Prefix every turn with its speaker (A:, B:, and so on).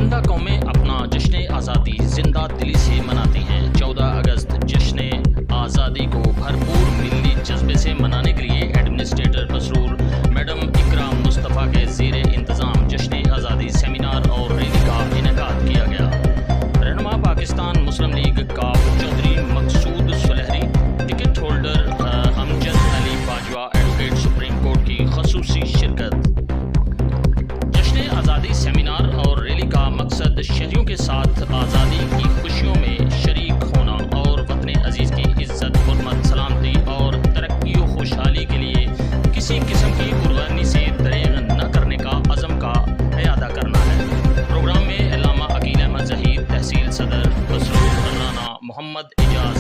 A: زندہ قومیں اپنا جشن آزادی زندہ دلی سے مناتی ہیں۔ 14 اگست جشن آزادی کو بھرپور ملی جذبے سے منانے کے لیے ایڈمنسٹریٹر مسرور میڈم اکرام مصطفیٰ کے زیر انتظام جشن آزادی سیمینار اور ریلی کا انعقاد کیا گیا۔ رہنما پاکستان مسلم لیگ کا چودھری مقصود سلہری، ٹکٹ ہولڈر امجد علی باجوہ ایڈوکیٹ سپریم کورٹ کی خصوصی شرکت۔ جشن آزادی سیمینار اور ریلی کا مقصد شہریوں کے ساتھ آزادی کی خوشیوں میں شریک ہونا اور وطن عزیز کی عزت، حرمت، سلامتی اور ترقی و خوشحالی کے لیے کسی قسم کی قربانی سے دریغ نہ کرنے کا عزم کا اعادہ کرنا ہے۔ پروگرام میں علامہ عقیل احمد ظہیر، تحصیل صدر مسرور رانا محمد اعجاز